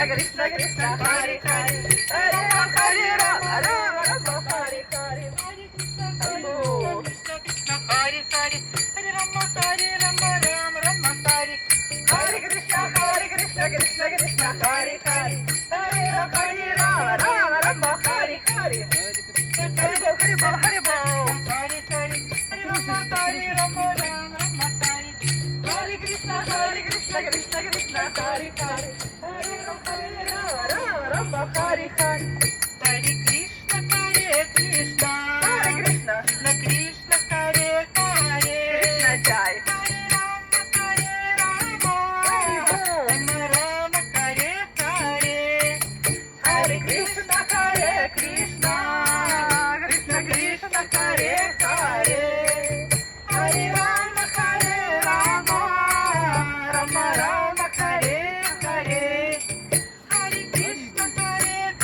Krishna Krishna Hare Hare Hare Ram Ram Hare Hare Hare Krishna Krishna Hare Hare Hare Ram Ram Hare Hare Krishna Krishna Krishna Hare Hare Hare Ram Ram Hare Hare Hare Bol Hare Bol Hare Hare Hare Ram Ram Hare Hare Krishna Krishna Krishna Hare Hare Hare Ram Ram Hare Hare